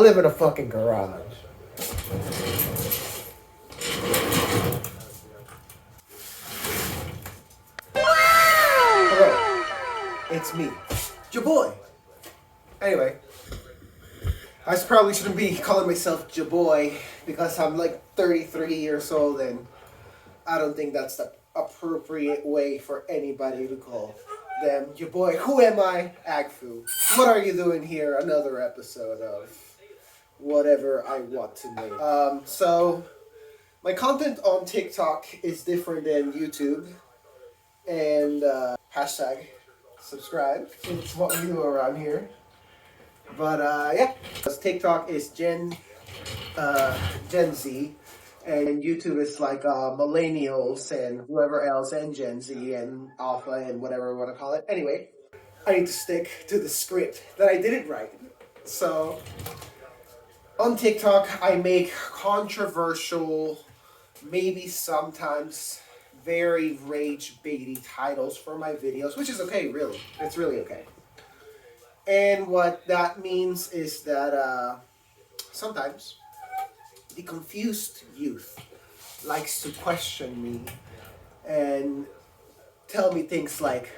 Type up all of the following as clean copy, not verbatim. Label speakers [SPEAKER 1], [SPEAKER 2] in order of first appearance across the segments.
[SPEAKER 1] live in a fucking garage. Hello, it's me, your boy. Anyway, I probably shouldn't be calling myself your boy because I'm like 33 years old and I don't think that's the appropriate way for anybody to call them your boy. Who am I? Agfu. What are you doing here? Another episode of whatever I want to make. So my content on TikTok is different than YouTube, and hashtag subscribe. It's what we do around here. But yeah, TikTok is Gen Z, and YouTube is like millennials and whoever else, and Gen Z and Alpha and whatever we want to call it. Anyway, I need to stick to the script that I didn't write. So on TikTok, I make controversial, maybe sometimes very rage-baity titles for my videos, which is okay, really. It's really okay. And what that means is that sometimes the confused youth likes to question me and tell me things like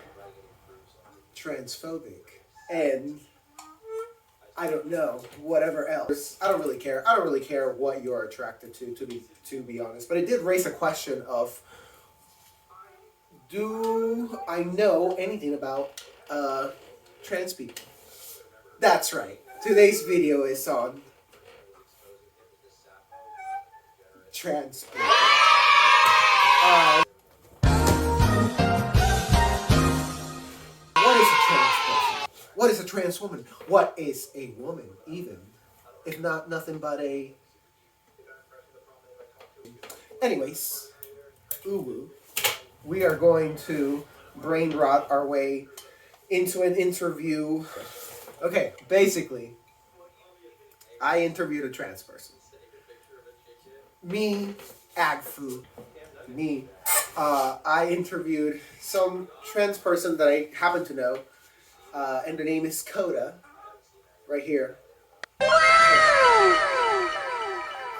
[SPEAKER 1] transphobic and I don't know, whatever else. I don't really care. I don't really care what you're attracted to be honest. But it did raise a question of, do I know anything about trans people? That's right. Today's video is on trans people. What is a trans person? What is a trans woman? What is a woman, even? If not nothing but a... Anyways, UwU. We are going to brain rot our way into an interview. Okay, basically, I interviewed a trans person. Me, Agfu, me. I interviewed some trans person that I happen to know, and the name is Coda, right here.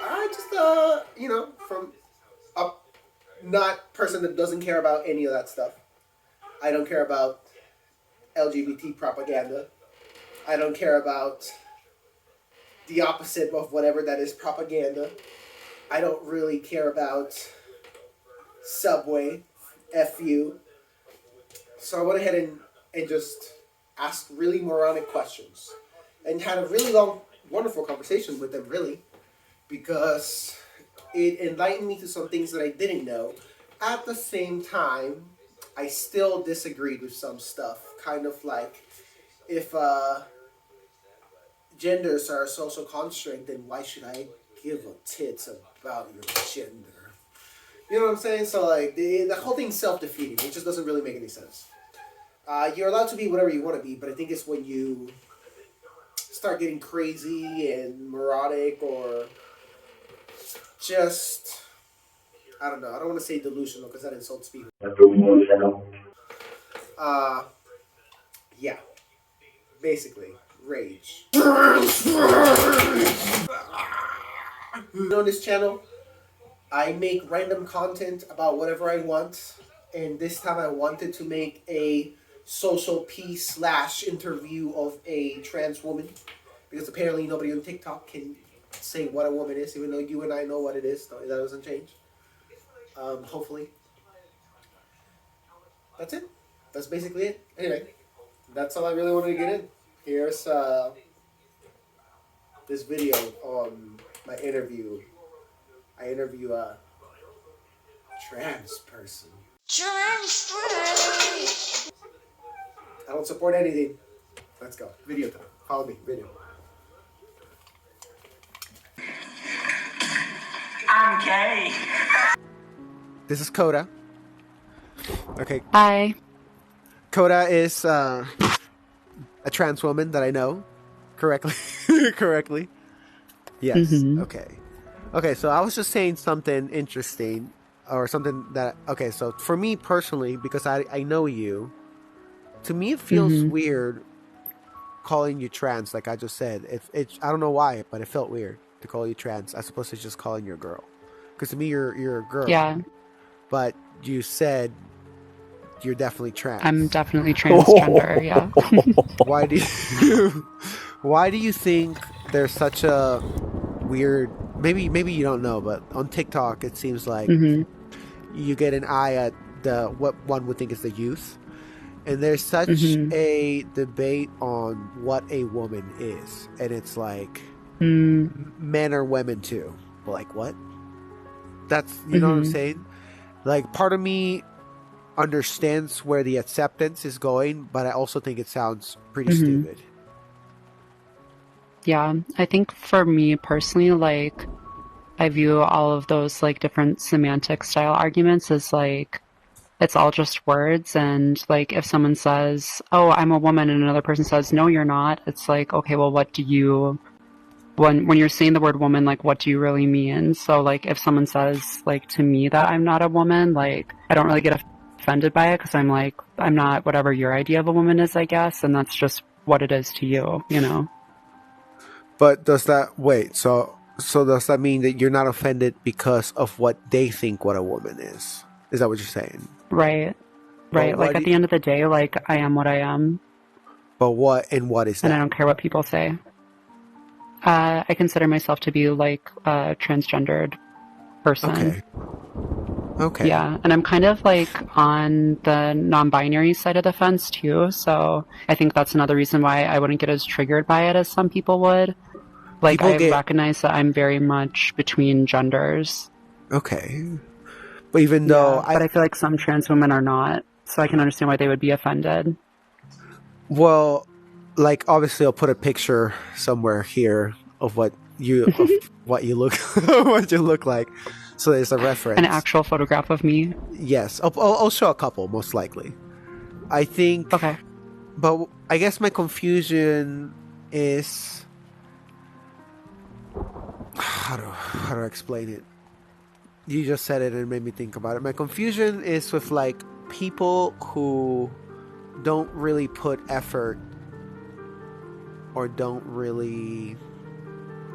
[SPEAKER 1] I just, you know, from a not person that doesn't care about any of that stuff. I don't care about LGBT propaganda. I don't care about the opposite of whatever that is propaganda. I don't really care about Subway, FU. So I went ahead and just asked really moronic questions and had a really long, wonderful conversation with them, really, because it enlightened me to some things that I didn't know. At the same time, I still disagreed with some stuff, kind of like, if genders are a social construct, then why should I give a tits about your gender? You know what I'm saying? So like, the whole thing's self-defeating. It just doesn't really make any sense. You're allowed to be whatever you want to be, but I think it's when you start getting crazy and moronic or just, I don't know. I don't want to say delusional because that insults people. Yeah. Basically, rage. On this channel, I make random content about whatever I want, and this time I wanted to make a social piece / interview of a trans woman, because apparently nobody on TikTok can say what a woman is, even though you and I know what it is. That doesn't change. Hopefully. That's it. That's basically it. Anyway, that's all I really wanted to get in. Here's this video on my interview. I interview a trans person. I don't support anything. Let's go. Video time. Follow me. Video. I'm gay. This is Coda. Okay.
[SPEAKER 2] Hi.
[SPEAKER 1] Coda is a trans woman that I know correctly. Correctly. Yes.
[SPEAKER 2] Mm-hmm.
[SPEAKER 1] Okay, so I was just saying something interesting, or something that, okay, so for me personally, because I know you, to me it feels weird
[SPEAKER 2] calling you trans, like I just said, I don't know why, but it felt weird to call you trans as opposed to just calling you a girl. Because to me, you're a girl.
[SPEAKER 3] Yeah.
[SPEAKER 2] But you said you're definitely trans.
[SPEAKER 3] I'm definitely transgender. Yeah.
[SPEAKER 2] Why do you think there's such a weird? Maybe you don't know, but on TikTok it seems like you get an eye at what one would think is the youth. And there's such a debate on what a woman is. And it's like, men are women too. But like, what? That's, you know what I'm saying? Like, part of me understands where the acceptance is going, but I also think it sounds pretty stupid.
[SPEAKER 3] Yeah, I think for me personally, like, I view all of those, like, different semantic style arguments as, like, it's all just words. And like, if someone says, oh, I'm a woman, and another person says, no, you're not, it's like, okay, well, what do you, when you're saying the word woman, like, what do you really mean? So like, if someone says, like, to me that I'm not a woman, like, I don't really get offended by it, because I'm like, I'm not whatever your idea of a woman is, I guess, and that's just what it is to you, you know?
[SPEAKER 2] But does that, so does that mean that you're not offended because of what they think what a woman is? Is that what you're saying?
[SPEAKER 3] Right. Like, at the end of the day, like, I am what I am.
[SPEAKER 2] But what is that?
[SPEAKER 3] And I don't care what people say. I consider myself to be, like, a transgendered person.
[SPEAKER 2] Okay.
[SPEAKER 3] Yeah, and I'm kind of, like, on the non-binary side of the fence, too, so I think that's another reason why I wouldn't get as triggered by it as some people would. Like, I recognize that I'm very much between genders.
[SPEAKER 2] Okay. But even though
[SPEAKER 3] but I feel like some trans women are not, so I can understand why they would be offended.
[SPEAKER 2] Well, like, obviously I'll put a picture somewhere here of what you look like, so there's a reference.
[SPEAKER 3] An actual photograph of me?
[SPEAKER 2] Yes, I'll show a couple, most likely. I think.
[SPEAKER 3] Okay.
[SPEAKER 2] But I guess my confusion is how do I explain it? You just said it and it made me think about it. My confusion is with, like, people who don't really put effort or don't really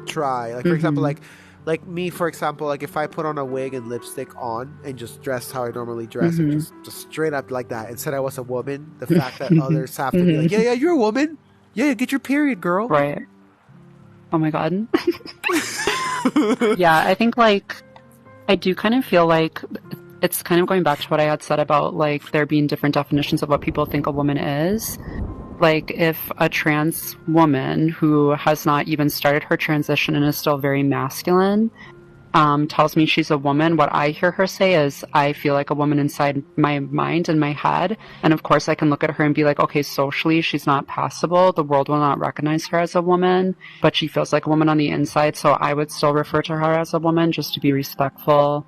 [SPEAKER 2] try. Like, for example, like me, for example, like, if I put on a wig and lipstick on and just dress how I normally dress and just straight up like that and said I was a woman, the fact that others have to be like, yeah, you're a woman. Yeah, get your period, girl.
[SPEAKER 3] Right. Oh my God. Yeah, I think, like, I do kind of feel like it's kind of going back to what I had said about, like, there being different definitions of what people think a woman is. Like, if a trans woman who has not even started her transition and is still very masculine tells me she's a woman, what I hear her say is, I feel like a woman inside my mind and my head. And of course I can look at her and be like, okay, socially she's not passable. The world will not recognize her as a woman, but she feels like a woman on the inside. So I would still refer to her as a woman, just to be respectful.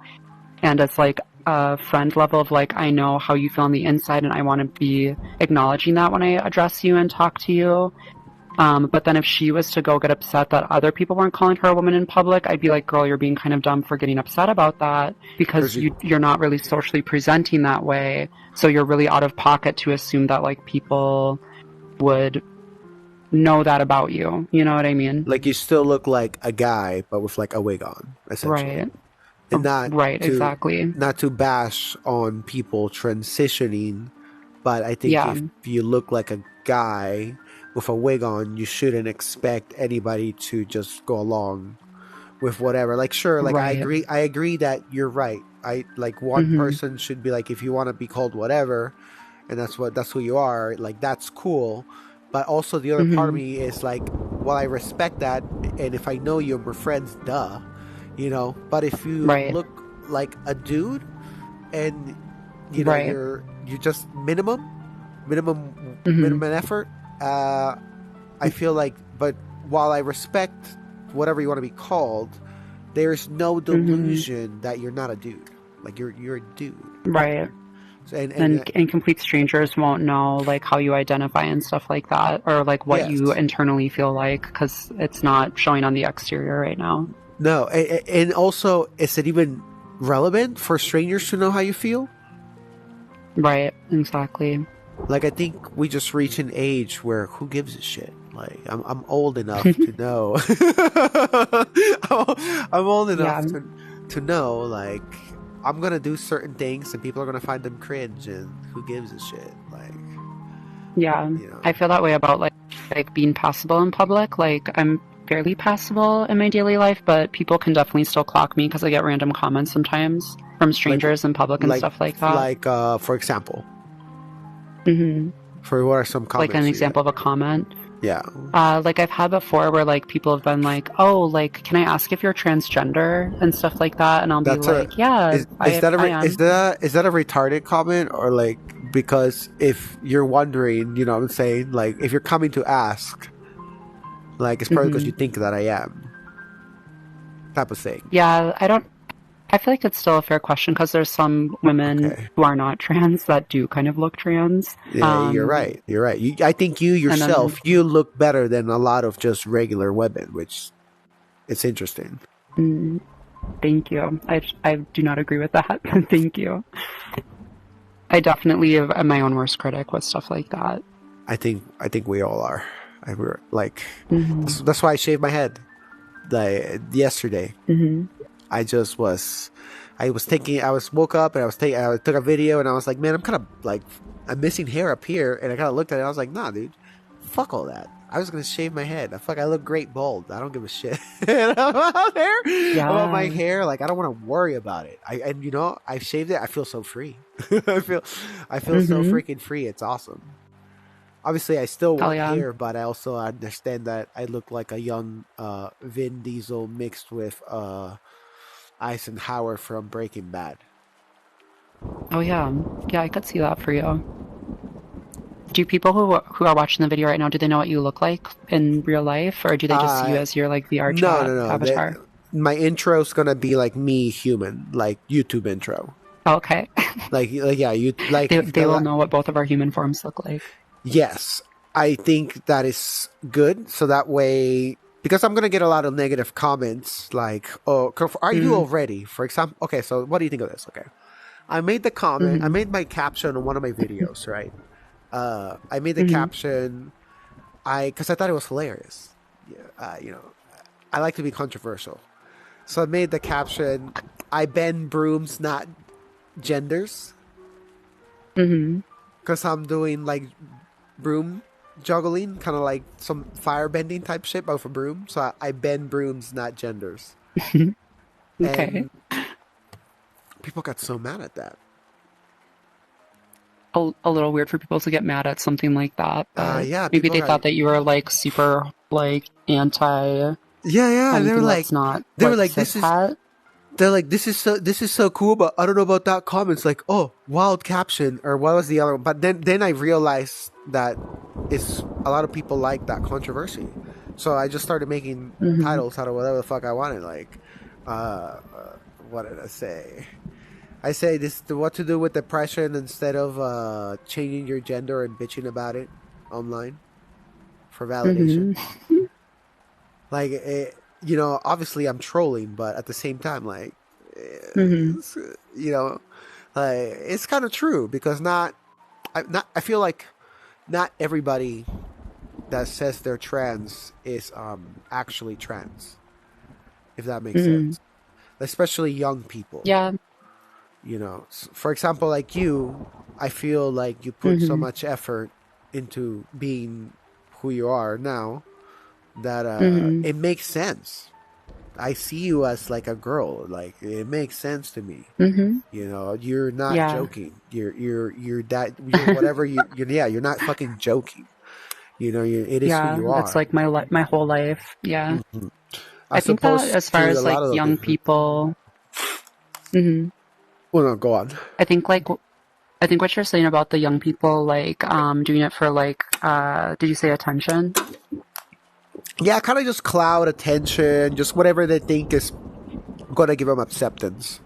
[SPEAKER 3] And it's like a friend level of, like, I know how you feel on the inside and I want to be acknowledging that when I address you and talk to you. But then if she was to go get upset that other people weren't calling her a woman in public, I'd be like, girl, you're being kind of dumb for getting upset about that, because you're not really socially presenting that way. So you're really out of pocket to assume that, like, people would know that about you. You know what I mean?
[SPEAKER 2] Like, you still look like a guy, but with, like, a wig on, essentially.
[SPEAKER 3] Right.
[SPEAKER 2] And not
[SPEAKER 3] exactly.
[SPEAKER 2] Not to bash on people transitioning, but I think if you look like a guy with a wig on, you shouldn't expect anybody to just go along with whatever. Like, sure, like, I agree that you're right. I like, one person should be like, if you want to be called whatever, and that's who you are, like, that's cool. But also the other part of me is like, well, I respect that, and if I know you and we're friends, duh, you know. But if you look like a dude, and you know you're just minimum effort. I feel like, but while I respect whatever you want to be called, there's no delusion that you're not a dude. Like, you're a dude,
[SPEAKER 3] right? And complete strangers won't know, like, how you identify and stuff like that, or like what you internally feel like, because it's not showing on the exterior right now.
[SPEAKER 2] No, and also, is it even relevant for strangers to know how you feel?
[SPEAKER 3] Right, exactly.
[SPEAKER 2] Like, I think we just reach an age where who gives a shit? Like I'm old enough to know. I'm old enough
[SPEAKER 3] Yeah.
[SPEAKER 2] to know like I'm gonna do certain things and people are gonna find them cringe and who gives a shit? Like
[SPEAKER 3] Yeah.
[SPEAKER 2] you know.
[SPEAKER 3] I feel that way about like being passable in public. Like I'm fairly passable in my daily life, but people can definitely still clock me because I get random comments sometimes from
[SPEAKER 2] Like
[SPEAKER 3] strangers in public and stuff like that.
[SPEAKER 2] like for example.
[SPEAKER 3] Hmm.
[SPEAKER 2] For what are some
[SPEAKER 3] Like an
[SPEAKER 2] comments you get?
[SPEAKER 3] example of a comment.
[SPEAKER 2] Yeah.
[SPEAKER 3] Like I've had before where like people have been like, "Oh, like can I ask if you're transgender?" and stuff like that, and I'll be
[SPEAKER 2] That's a
[SPEAKER 3] like, "Yeah,
[SPEAKER 2] is that a
[SPEAKER 3] I am."
[SPEAKER 2] is that a retarded comment or like because if you're wondering, you know what I'm saying? Like if you're coming to ask, like it's probably because you think that I am. Type of thing.
[SPEAKER 3] Yeah, I feel like it's still a fair question because there's some women
[SPEAKER 2] Okay.
[SPEAKER 3] who are not trans that do kind of look trans.
[SPEAKER 2] Yeah, you're right. You're right. I think you
[SPEAKER 3] And then,
[SPEAKER 2] yourself, you look better than a lot of just regular women, which it's interesting.
[SPEAKER 3] thank you. I do not agree with that. Thank you. I definitely am my own worst critic with stuff like that.
[SPEAKER 2] I think we all are. We're like that's why I shaved my head. Like yesterday. I woke up and I took a video and I was like, man, I'm missing hair up here. And I kind of looked at it and I was like, nah, dude, fuck all that. I was going to shave my head. I look great bald. I don't give a shit about about my hair. Like, I don't want to worry about it. I shaved it. I feel so free. I feel so freaking free. It's awesome. Obviously, I still want hair, but I also understand that I look like a young Vin Diesel mixed with Eisenhower from Breaking Bad.
[SPEAKER 3] Oh yeah, yeah, I could see that for you. Do people who are watching the video right now, do they know what you look like in real life, or do they just see you as your like VR chat avatar?
[SPEAKER 2] My intro's gonna be like me human, like YouTube intro.
[SPEAKER 3] Okay.
[SPEAKER 2] like yeah, you like
[SPEAKER 3] they will know what both of our human forms look like.
[SPEAKER 2] Yes, I think that is good. So that way, because I'm gonna get a lot of negative comments, like, "Oh, are you already?" For example, okay. So what do you think of this? Okay, I made the comment. I made my caption on one of my videos, right? I made the caption, because I thought it was hilarious. I like to be controversial, so I made the caption, "I bend brooms, not genders," because I'm doing like broom juggling, kind of like some fire bending type shit, but with a broom. So I bend brooms, not genders.
[SPEAKER 3] Okay.
[SPEAKER 2] And people got so mad at that.
[SPEAKER 3] A little weird for people to get mad at something like that. But
[SPEAKER 2] yeah,
[SPEAKER 3] maybe they thought that you were like super like anti.
[SPEAKER 2] Yeah. They were like, this is so cool, but I don't know about that comment. It's like, oh, wild caption, or what was the other one? But then I realized that it's a lot of people like that controversy, so I just started making titles out of whatever the fuck I wanted. Like, what did I say? I say this: what to do with depression instead of changing your gender and bitching about it online for validation. Like, obviously I'm trolling, but at the same time, like, it's kind of true because I feel like not everybody that says they're trans is actually trans, if that makes sense. Especially young people.
[SPEAKER 3] Yeah.
[SPEAKER 2] For example, like you, I feel like you put so much effort into being who you are now that it makes sense. I see you as like a girl. Like, it makes sense to me. You're not joking. You're whatever you're not fucking joking. It is who you are.
[SPEAKER 3] It's like my whole life. Yeah. I think that
[SPEAKER 2] Opposed
[SPEAKER 3] as far
[SPEAKER 2] to
[SPEAKER 3] as
[SPEAKER 2] a lot
[SPEAKER 3] like
[SPEAKER 2] of
[SPEAKER 3] young people.
[SPEAKER 2] Well, no, go on.
[SPEAKER 3] I think what you're saying about the young people, like, doing it for like, did you say attention?
[SPEAKER 2] Yeah, kind of just cloud attention, just whatever they think is going to give them acceptance.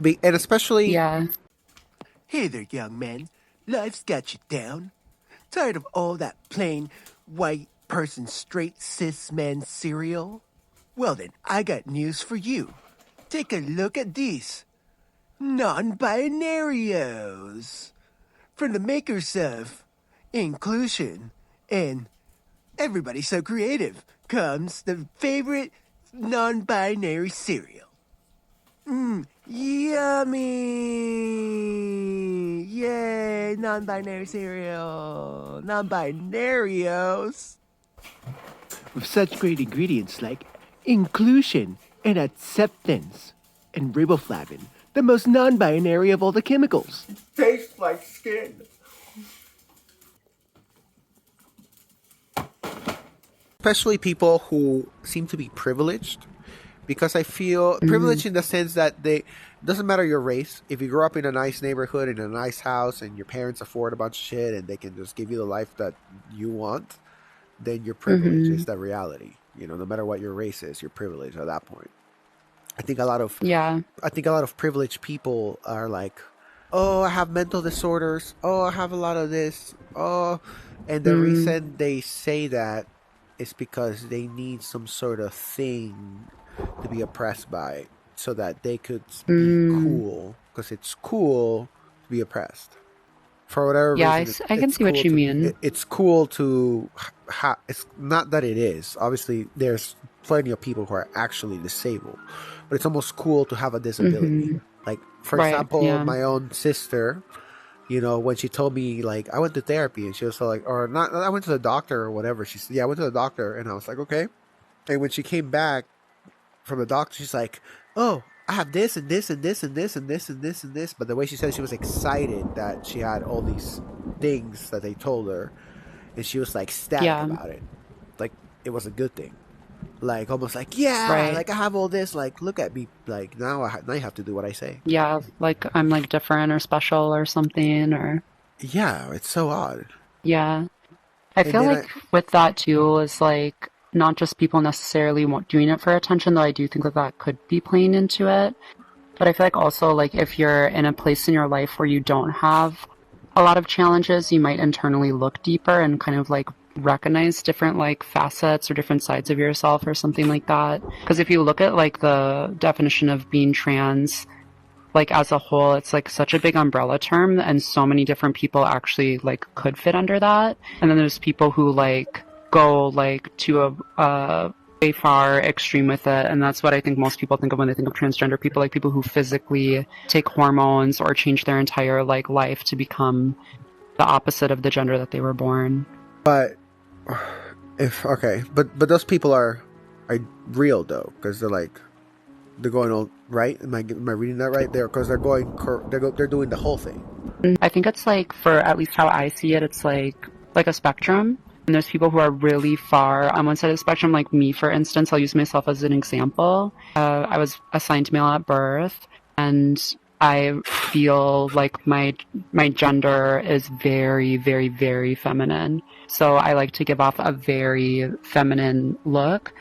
[SPEAKER 2] And especially...
[SPEAKER 3] Yeah.
[SPEAKER 4] Hey there, young man. Life's got you down. Tired of all that plain, white person, straight, cis man cereal? Well then, I got news for you. Take a look at these. Non-binarios. From the makers of inclusion and Everybody's so creative. Comes the favorite non-binary cereal. Yummy! Yay, non-binary cereal. Non-binarios. With such great ingredients like inclusion and acceptance and riboflavin, the most non-binary of all the chemicals.
[SPEAKER 1] Tastes like skin.
[SPEAKER 2] Especially people who seem to be privileged, because I feel privileged in the sense that doesn't matter your race. If you grow up in a nice neighborhood, in a nice house, and your parents afford a bunch of shit and they can just give you the life that you want, then you're privileged. It's the reality. You know, no matter what your race is, you're privileged at that point. I think a lot of privileged people are like, oh, I have mental disorders. Oh, I have a lot of this. Oh, and the reason they say that is because they need some sort of thing to be oppressed by, so that they could be cool, because it's cool to be oppressed for whatever reason.
[SPEAKER 3] I can see what you mean.
[SPEAKER 2] It's cool to it's not that it is. Obviously, there's plenty of people who are actually disabled, but it's almost cool to have a disability. Like, for example, my own sister, you know, when she told me, like, I went to therapy, and she was like, or not, I went to the doctor or whatever. She said, yeah, I went to the doctor, and I was like, okay. And when she came back from the doctor, she's like, oh, I have this and this and this and this and this and this and this. But the way she said it, she was excited that she had all these things that they told her, and she was like ecstatic about it, like it was a good thing, like almost like like I have all this, like look at me, like now I have to do what I say.
[SPEAKER 3] Yeah, like I'm like different or special or something, or
[SPEAKER 2] it's so odd.
[SPEAKER 3] Yeah, I feel like with that too is like not just people necessarily doing it for attention, though I do think that could be playing into it. But I feel like also, like, if you're in a place in your life where you don't have a lot of challenges, you might internally look deeper and kind of like recognize different like facets or different sides of yourself or something like that. Because if you look at like the definition of being trans, like as a whole, it's like such a big umbrella term, and so many different people actually like could fit under that. And then there's people who like go like to a way far extreme with it, and that's what I think most people think of when they think of transgender people, like people who physically take hormones or change their entire like life to become the opposite of the gender that they were born.
[SPEAKER 2] But but those people are real though, because they're going all right. Am I reading that right? They're doing the whole thing.
[SPEAKER 3] I think it's like, for at least how I see it, it's like a spectrum. And there's people who are really far on one side of the spectrum, like me, for instance. I'll use myself as an example. I was assigned male at birth, and I feel like my gender is very, very, very feminine. So I like to give off a very feminine look.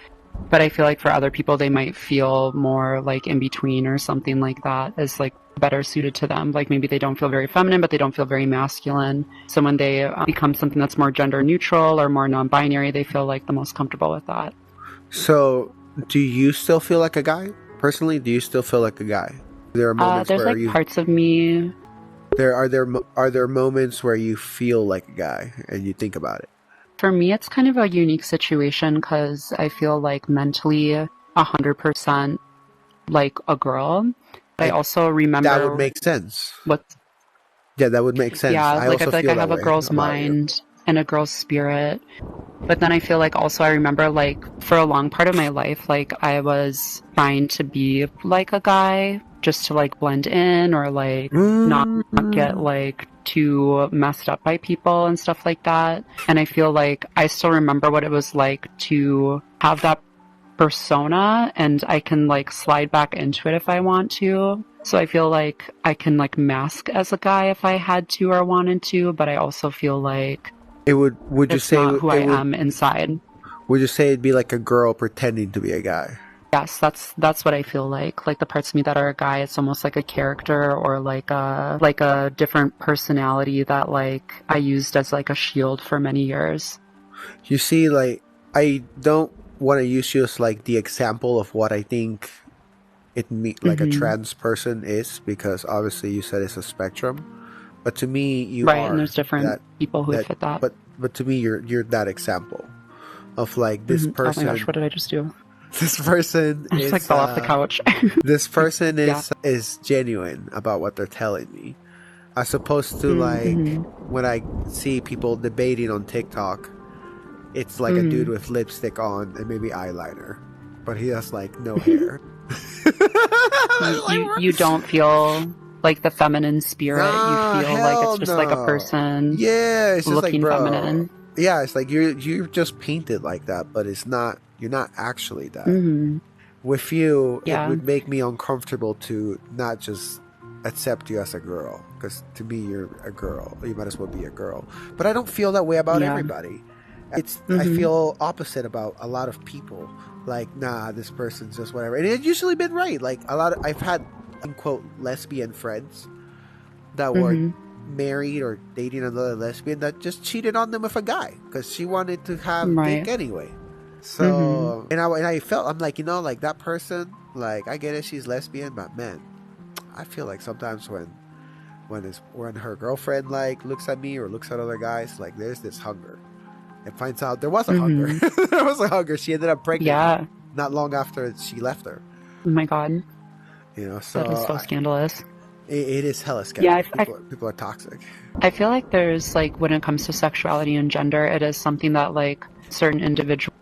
[SPEAKER 3] But I feel like for other people, they might feel more like in between or something like that is like better suited to them. Like maybe they don't feel very feminine, but they don't feel very masculine. So when they become something that's more gender neutral or more non-binary, they feel like the most comfortable with that.
[SPEAKER 2] So do you still feel like a guy? Personally, do you still feel like a guy? There are moments
[SPEAKER 3] there's
[SPEAKER 2] where
[SPEAKER 3] like parts of me.
[SPEAKER 2] Are there moments where you feel like a guy and you think about it?
[SPEAKER 3] For me, it's kind of a unique situation because I feel like mentally 100% like a girl. But I also remember...
[SPEAKER 2] That would make sense.
[SPEAKER 3] What?
[SPEAKER 2] Yeah, that would make sense.
[SPEAKER 3] Yeah, like I feel like I have a girl's mind and a girl's spirit. But then I feel like also I remember like for a long part of my life, like I was trying to be like a guy just to like blend in or like not get like too messed up by people and stuff like that. And I feel like I still remember what it was like to have that persona, and I can like slide back into it if I want to. So I feel like I can like mask as a guy if I had to or wanted to, but I also feel like
[SPEAKER 2] would you say
[SPEAKER 3] not who I am inside.
[SPEAKER 2] Would you say it'd be like a girl pretending to be a guy?
[SPEAKER 3] Yes, that's what I feel like. Like the parts of me that are a guy, it's almost like a character or like a different personality that like I used as like a shield for many years.
[SPEAKER 2] You see, like I don't want to use you as like the example of what I think like a trans person is, because obviously you said it's a spectrum. But to me, you
[SPEAKER 3] right,
[SPEAKER 2] are
[SPEAKER 3] and there's different people who fit that.
[SPEAKER 2] But to me, you're that example. of like this person.
[SPEAKER 3] Oh my gosh, what did I just do?
[SPEAKER 2] This person
[SPEAKER 3] I just like fell off the couch.
[SPEAKER 2] This person is genuine about what they're telling me, as opposed to like when I see people debating on TikTok, it's like a dude with lipstick on and maybe eyeliner, but he has like no hair.
[SPEAKER 3] You don't feel like the feminine spirit. You feel like it's just like a person
[SPEAKER 2] it's just
[SPEAKER 3] looking
[SPEAKER 2] like, bro,
[SPEAKER 3] feminine.
[SPEAKER 2] Yeah, it's like you're just painted like that, but it's not. You're not actually that. With you, it would make me uncomfortable to not just accept you as a girl, because to me you're a girl. You might as well be a girl. But I don't feel that way about everybody. I feel opposite about a lot of people. Like, nah, this person's just whatever. And it's usually been right. Like I've had unquote lesbian friends that were married or dating another lesbian that just cheated on them with a guy because she wanted to have dick anyway. So and I felt, I'm like, like that person, like I get it, she's lesbian, but man, I feel like sometimes when her girlfriend like looks at me or looks at other guys, like there's this hunger. It finds out there was a hunger. There was a hunger. She ended up pregnant not long after she left her.
[SPEAKER 3] Oh my god.
[SPEAKER 2] So
[SPEAKER 3] that is so scandalous.
[SPEAKER 2] It is hella scandalous. People are toxic.
[SPEAKER 3] I feel like there's like, when it comes to sexuality and gender, it is something that like certain individuals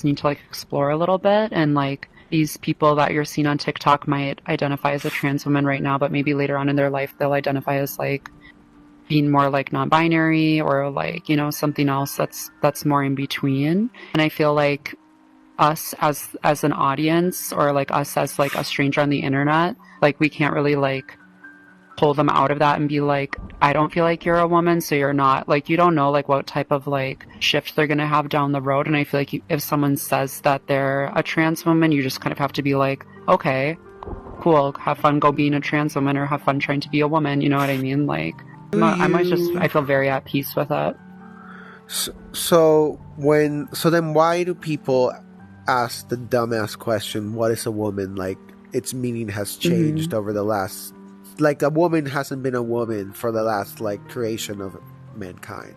[SPEAKER 3] need to like explore a little bit, and like these people that you're seeing on TikTok might identify as a trans woman right now, but maybe later on in their life they'll identify as like being more like non-binary or like something else that's more in between. And I feel like us as an audience, or like us as like a stranger on the internet, like we can't really like pull them out of that and be like, I don't feel like you're a woman, so you're not. Like, you don't know like what type of like shift they're gonna have down the road. And I feel like if someone says that they're a trans woman, you just kind of have to be like, okay, cool, have fun go being a trans woman, or have fun trying to be a woman, you know what I mean? Like I feel very at peace with it.
[SPEAKER 2] So then why do people ask the dumbass question, what is a woman? Like, its meaning has changed over the last, like, a woman hasn't been a woman for the last like creation of mankind.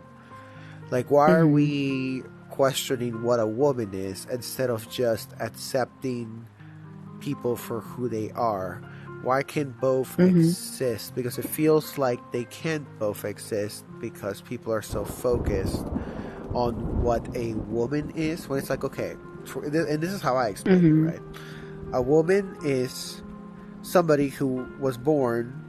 [SPEAKER 2] Like, why are we questioning what a woman is instead of just accepting people for who they are? Why can't both exist? Because it feels like they can't both exist because people are so focused on what a woman is, when it's like, okay, and this is how I explain it, right? A woman is somebody who was born,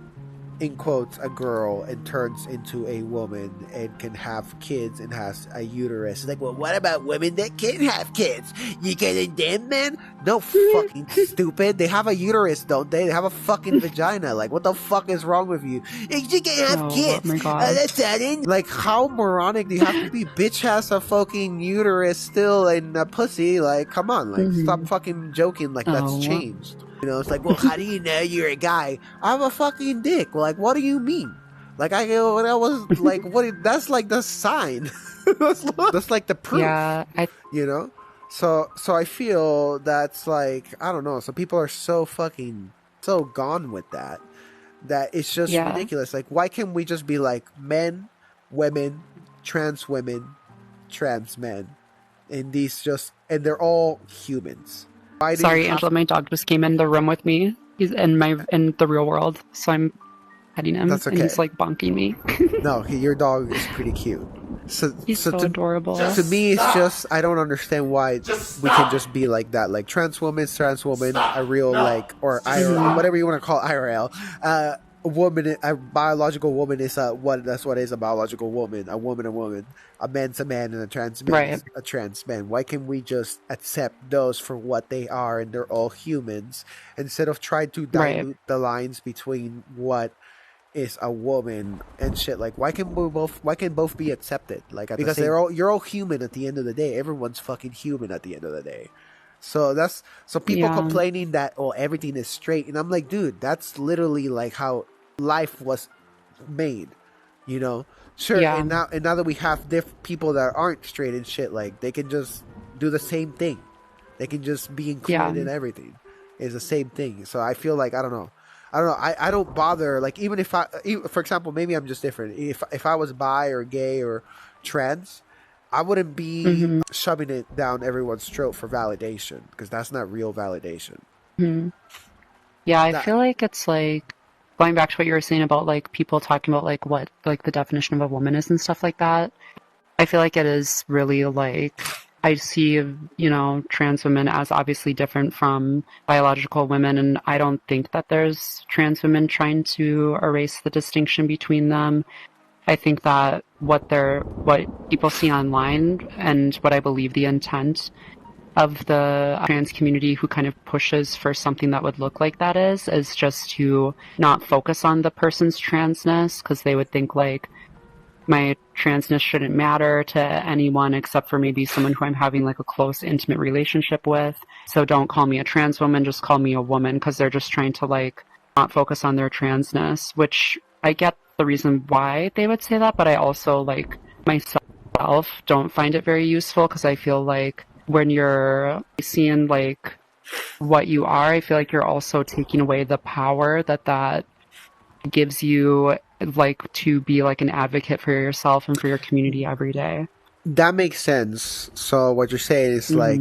[SPEAKER 2] in quotes, a girl, and turns into a woman and can have kids and has a uterus. It's like, well, what about women that can't have kids? You getting them, man? No, fucking stupid. They have a uterus, don't they? They have a fucking vagina. Like, what the fuck is wrong with you? You can't have kids.
[SPEAKER 3] Oh my god.
[SPEAKER 2] That's that in. Like, how moronic do you have to be? Bitch has a fucking uterus still and a pussy. Like, come on. Like, stop fucking joking like that's changed. It's like, well, how do you know you're a guy? I have a fucking dick. Well, like, what do you mean? Like, that was like, that's like the sign. that's like the proof. Yeah. So I feel that's like, I don't know. So people are so gone with that it's just ridiculous. Like, why can't we just be like men, women, trans women, trans men, and they're all humans.
[SPEAKER 3] Sorry, Angela, my dog just came in the room with me. He's in the real world, so I'm petting him.
[SPEAKER 2] That's okay.
[SPEAKER 3] And he's like bonking me.
[SPEAKER 2] No, your dog is pretty cute.
[SPEAKER 3] He's so adorable.
[SPEAKER 2] To me, it's just, I don't understand why we can just be like that. Like, trans woman, a real like, or IRL, whatever you want to call IRL. A biological woman is that's what is a biological woman. A woman. A man's a man, and a trans man is a trans man. Why can't we just accept those for what they are, and they're all humans, instead of trying to dilute the lines between what is a woman and shit? Like, why can both be accepted? Like, because you're all human at the end of the day. Everyone's fucking human at the end of the day. So people complaining that everything is straight, and I'm like, dude, that's literally like how life was made, Sure, and now that we have people that aren't straight and shit, like, they can just do the same thing. They can just be included in everything. It's the same thing. So I feel like, I don't know. I don't bother. Like, even for example, maybe I'm just different. If I was bi or gay or trans, I wouldn't be
[SPEAKER 3] Mm-hmm.
[SPEAKER 2] shoving it down everyone's throat for validation, because that's not real validation.
[SPEAKER 3] Mm-hmm. Yeah, I
[SPEAKER 2] That
[SPEAKER 3] feel like it's like going back to what you were saying about like people talking about like what like the definition of a woman is and stuff like that. I feel like it is really like I see, trans women as obviously different from biological women, and I don't think that there's trans women trying to erase the distinction between them. I think that what people see online and what I believe the intent of the trans community who kind of pushes for something that would look like that is just to not focus on the person's transness, because they would think like my transness shouldn't matter to anyone except for maybe someone who I'm having like a close, intimate relationship with. So don't call me a trans woman, just call me a woman, because they're just trying to like not focus on their transness, which I get the reason why they would say that, but I also like myself don't find it very useful, because I feel like when you're seeing like what you are, I feel like you're also taking away the power that gives you, like, to be like an advocate for yourself and for your community every day.
[SPEAKER 2] that makes sense. So what you're saying is like,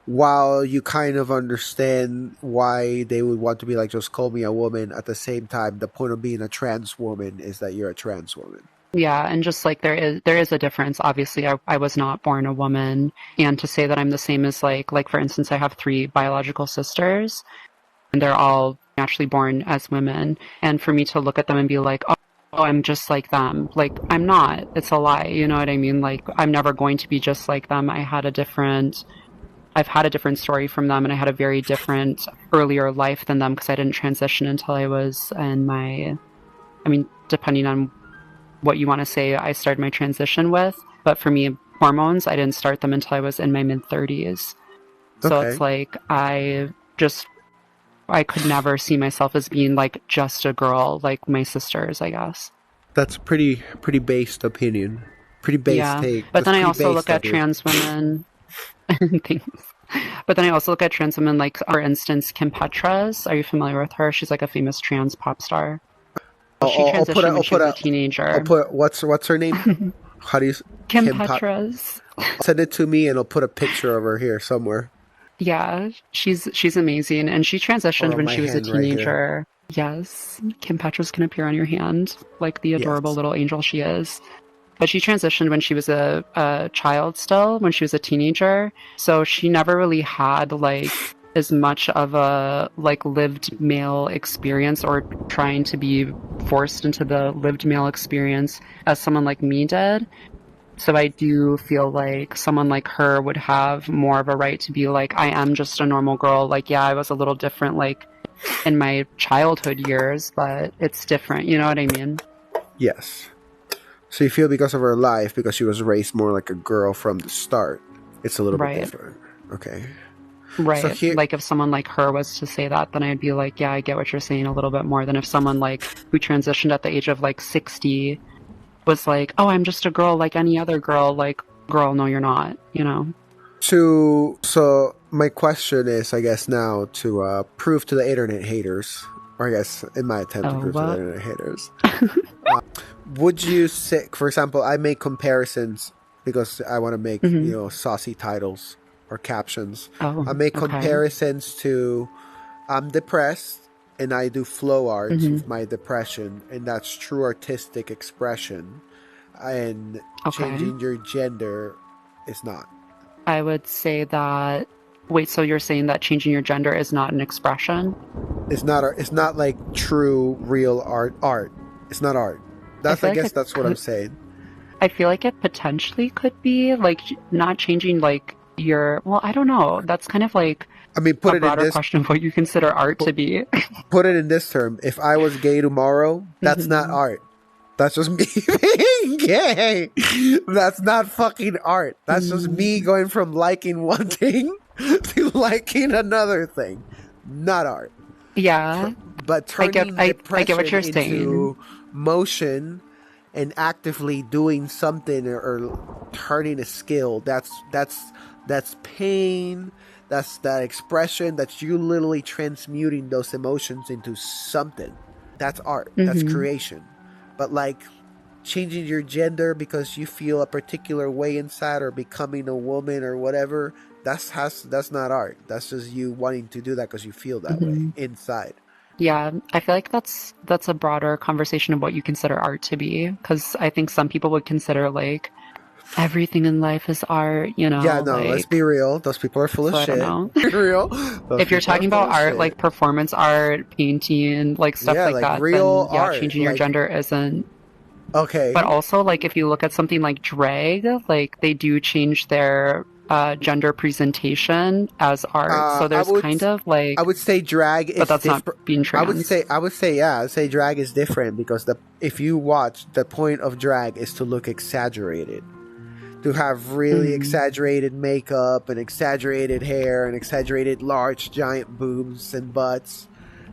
[SPEAKER 2] while you kind of understand why they would want to be like, just call me a woman, at the same time, the point of being a trans woman is that you're a trans woman.
[SPEAKER 3] Yeah, and just like there is a difference. Obviously, I was not born a woman, and to say that I'm the same as like for instance, I have 3 biological sisters, and they're all naturally born as women. And for me to look at them and be like, oh, I'm just like them, like I'm not. It's a lie. You know what I mean? Like I'm never going to be just like them. I've had a different story from them, and I had a very different earlier life than them, because I didn't transition until I was in my, I mean, depending on what you want to say, I started my transition with. But for me, hormones, I didn't start them until I was in my mid-30s. So
[SPEAKER 2] Okay.
[SPEAKER 3] it's like I could never see myself as being like just a girl like my sisters, I guess.
[SPEAKER 2] That's a pretty based opinion. Pretty based
[SPEAKER 3] Yeah.
[SPEAKER 2] take.
[SPEAKER 3] But
[SPEAKER 2] That's
[SPEAKER 3] then I
[SPEAKER 2] pretty
[SPEAKER 3] also look
[SPEAKER 2] based
[SPEAKER 3] at
[SPEAKER 2] of you.
[SPEAKER 3] trans women and things. But then I also look at trans women, like, for instance, Kim Petras. Are you familiar with her? She's like a famous trans pop star. Well, she transitioned when she was a teenager.
[SPEAKER 2] What's her name? How do you
[SPEAKER 3] Kim Petras.
[SPEAKER 2] Send it to me, and I'll put a picture of her here somewhere.
[SPEAKER 3] Yeah, she's amazing, and she transitioned when she was a teenager. Right, yes, Kim Petras can appear on your hand, like the adorable little angel she is. But she transitioned when she was a child still, when she was a teenager. So she never really had like as much of a like lived male experience, or trying to be forced into the lived male experience as someone like me did. So I do feel like someone like her would have more of a right to be like, I am just a normal girl. Like, yeah, I was a little different like in my childhood years, but it's different. You know what I mean?
[SPEAKER 2] Yes. So you feel because of her life, because she was raised more like a girl from the start, it's a little bit different. Okay.
[SPEAKER 3] Right. So like if someone like her was to say that, then I'd be like, yeah, I get what you're saying a little bit more than if someone like who transitioned at the age of like 60 was like, oh, I'm just a girl like any other girl. Like, girl, no, you're not, you know?
[SPEAKER 2] So my question is, I guess now, to prove to the internet haters, or I guess in my attempt to prove to the internet haters, would you say, for example, I make comparisons because I want to make, saucy titles or captions. I make comparisons to, I'm depressed, and I do flow arts with my depression, and that's true artistic expression, and changing your gender is not.
[SPEAKER 3] I would say that. Wait, so you're saying that changing your gender is not an expression?
[SPEAKER 2] It's not like true, real art. It's not art. I guess that's what I'm saying.
[SPEAKER 3] I feel like it potentially could be like not changing like your. Well, I don't know. That's kind of like.
[SPEAKER 2] I mean, put it in this
[SPEAKER 3] question of what you consider art to be.
[SPEAKER 2] Put it in this term. If I was gay tomorrow, that's not art. That's just me being gay. That's not fucking art. That's just me going from liking one thing to liking another thing. Not art.
[SPEAKER 3] Yeah.
[SPEAKER 2] But turning
[SPEAKER 3] I get what you're
[SPEAKER 2] into
[SPEAKER 3] saying.
[SPEAKER 2] Motion and actively doing something or turning a skill, that's pain. That's that expression. That's you literally transmuting those emotions into something. That's art. That's creation. But like changing your gender because you feel a particular way inside, or becoming a woman or whatever, that's not art. That's just you wanting to do that because you feel that way inside.
[SPEAKER 3] Yeah, I feel like that's a broader conversation of what you consider art to be, because I think some people would consider like everything in life is art, you know.
[SPEAKER 2] Yeah, no,
[SPEAKER 3] like,
[SPEAKER 2] let's be real. Those people are full of shit.
[SPEAKER 3] I don't know.
[SPEAKER 2] Be real.
[SPEAKER 3] If you're talking about art, like performance art, painting, like stuff like that,
[SPEAKER 2] real
[SPEAKER 3] then yeah,
[SPEAKER 2] art,
[SPEAKER 3] changing your gender isn't.
[SPEAKER 2] Okay.
[SPEAKER 3] But also, like, if you look at something like drag, like, they do change their gender presentation as art. So there's kind of like...
[SPEAKER 2] I would say drag is...
[SPEAKER 3] But that's not being trans.
[SPEAKER 2] I would say drag is different, because if you watch, the point of drag is to look exaggerated. To have really exaggerated makeup and exaggerated hair and exaggerated large giant boobs and butts.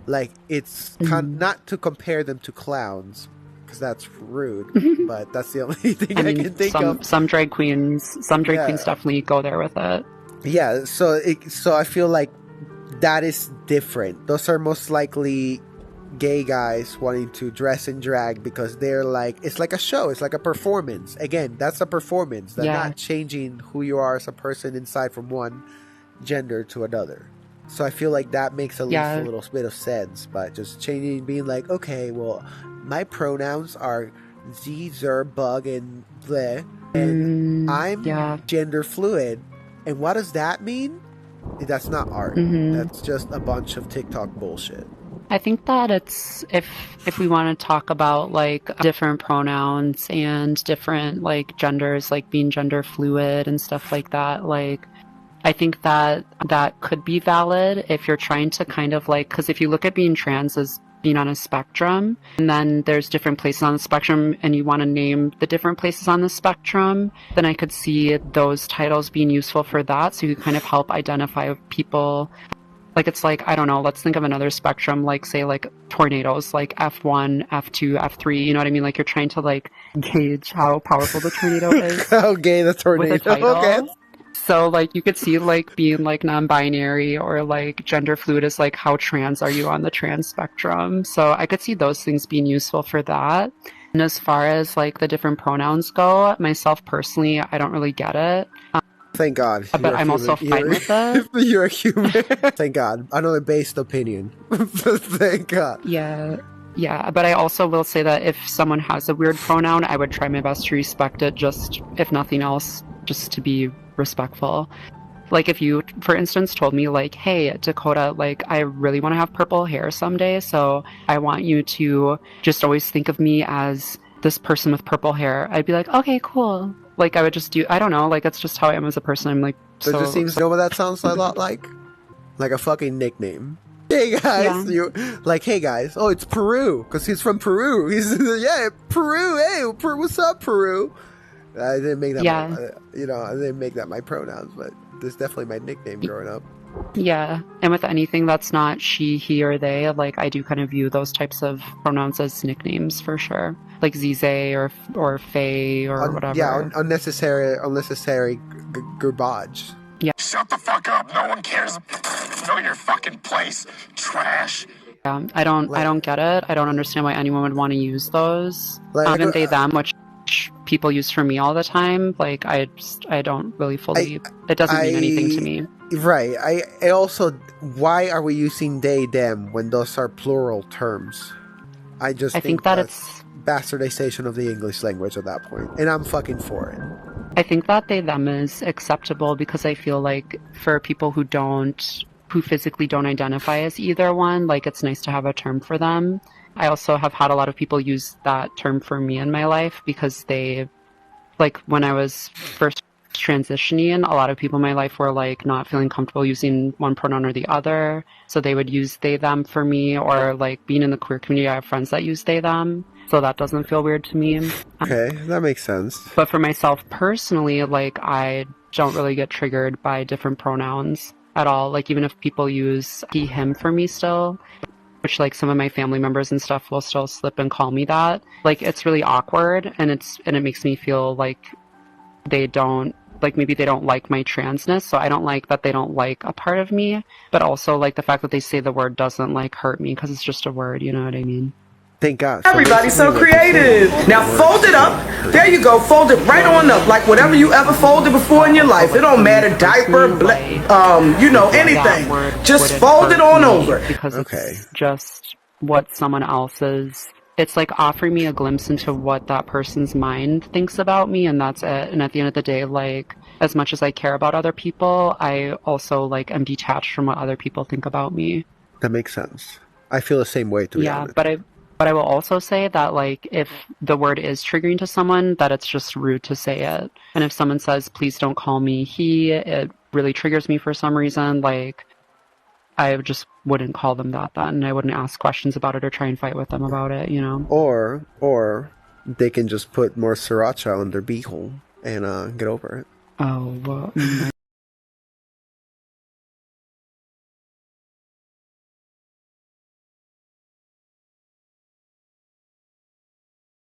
[SPEAKER 2] Like, it's not to compare them to clowns, because that's rude, but that's the only thing I can think of.
[SPEAKER 3] Some drag queens definitely go there with it.
[SPEAKER 2] Yeah, so I feel like that is different. Those are most likely gay guys wanting to dress in drag because they're like, it's like a show, it's like a performance. Again, that's a performance. They're not changing who you are as a person inside from one gender to another. So I feel like that makes at least a little bit of sense. But just changing, being like, okay, well, my pronouns are Z, Zer, Bug, and bleh, and I'm gender fluid. And what does that mean? That's not art. That's just a bunch of TikTok bullshit.
[SPEAKER 3] I think that it's, if we want to talk about like different pronouns and different like genders, like being gender fluid and stuff like that, like I think that could be valid if you're trying to kind of like, because if you look at being trans as being on a spectrum, and then there's different places on the spectrum, and you want to name the different places on the spectrum, then I could see those titles being useful for that. So you could kind of help identify people. Like, it's like, I don't know, let's think of another spectrum, like, say, like, tornadoes, like F1, F2, F3, you know what I mean? Like, you're trying to, like, gauge how powerful the tornado is.
[SPEAKER 2] How gay the tornado.
[SPEAKER 3] With a title.
[SPEAKER 2] Okay.
[SPEAKER 3] So, like, you could see, like, being, like, non-binary or, like, gender fluid is, like, how trans are you on the trans spectrum? So I could see those things being useful for that. And as far as, like, the different pronouns go, myself personally, I don't really get it.
[SPEAKER 2] Thank God.
[SPEAKER 3] But I'm also fine with it.
[SPEAKER 2] You're a human. Thank God. Another based opinion. Thank God.
[SPEAKER 3] Yeah. Yeah, but I also will say that if someone has a weird pronoun, I would try my best to respect it, just, if nothing else, just to be respectful. Like, if you, for instance, told me, like, hey, Dakota, like, I really want to have purple hair someday, so I want you to just always think of me as this person with purple hair, I'd be like, okay, cool. Like, I would just do, I don't know, like, that's just how I am as a person. I'm like,
[SPEAKER 2] so... It just seems, you know what that sounds a lot like? Like a fucking nickname. Hey guys, hey guys, oh, it's Peru, because he's from Peru. He's, Peru, hey, what's up, Peru? I didn't make that, I didn't make that my pronouns, but this is definitely my nickname growing up.
[SPEAKER 3] Yeah, and with anything that's not she, he, or they, like, I do kind of view those types of pronouns as nicknames for sure. Like Zize or Faye or whatever.
[SPEAKER 2] Yeah, unnecessary garbage.
[SPEAKER 3] Yeah.
[SPEAKER 5] Shut the fuck up, no one cares. Know your fucking place, trash.
[SPEAKER 3] Yeah, I don't get it. I don't understand why anyone would want to use those. Even they, them, which people use for me all the time. Like, I don't really fully, it doesn't mean anything to me.
[SPEAKER 2] Right. I also, why are we using they, them when those are plural terms? I think that it's bastardization of the English language at that point, and I'm fucking for it.
[SPEAKER 3] I think that they, them is acceptable because I feel like for people who physically don't identify as either one, like, it's nice to have a term for them. I also have had a lot of people use that term for me in my life because they, like, when I was first transitioning, a lot of people in my life were, like, not feeling comfortable using one pronoun or the other. So they would use they, them for me, or, like, being in the queer community, I have friends that use they, them. So that doesn't feel weird to me.
[SPEAKER 2] Okay, that makes sense.
[SPEAKER 3] But for myself personally, like, I don't really get triggered by different pronouns at all. Like, even if people use he, him for me still, which, like, some of my family members and stuff will still slip and call me that. Like, it's really awkward, and it makes me feel like they don't, like, maybe they don't like my transness, so I don't like that they don't like a part of me, but also, like, the fact that they say the word doesn't, like, hurt me, because it's just a word, you know what I mean?
[SPEAKER 2] Thank God.
[SPEAKER 6] Everybody's so creative. Now fold it up. There you go. Fold it right on up, like whatever you ever folded before in your life. It don't matter, diaper, anything. Just fold it on over.
[SPEAKER 3] Because it's just what someone else's. It's like offering me a glimpse into what that person's mind thinks about me, and that's it. And at the end of the day, like, as much as I care about other people, I also like am detached from what other people think about me.
[SPEAKER 2] That makes sense. I feel the same way, to be honest.
[SPEAKER 3] But I will also say that, like, if the word is triggering to someone, that it's just rude to say it. And if someone says, please don't call me he, it really triggers me for some reason, like, I just wouldn't call them that then. I wouldn't ask questions about it or try and fight with them about it, you know?
[SPEAKER 2] Or they can just put more sriracha on their beehole and get over it.
[SPEAKER 3] Oh, well,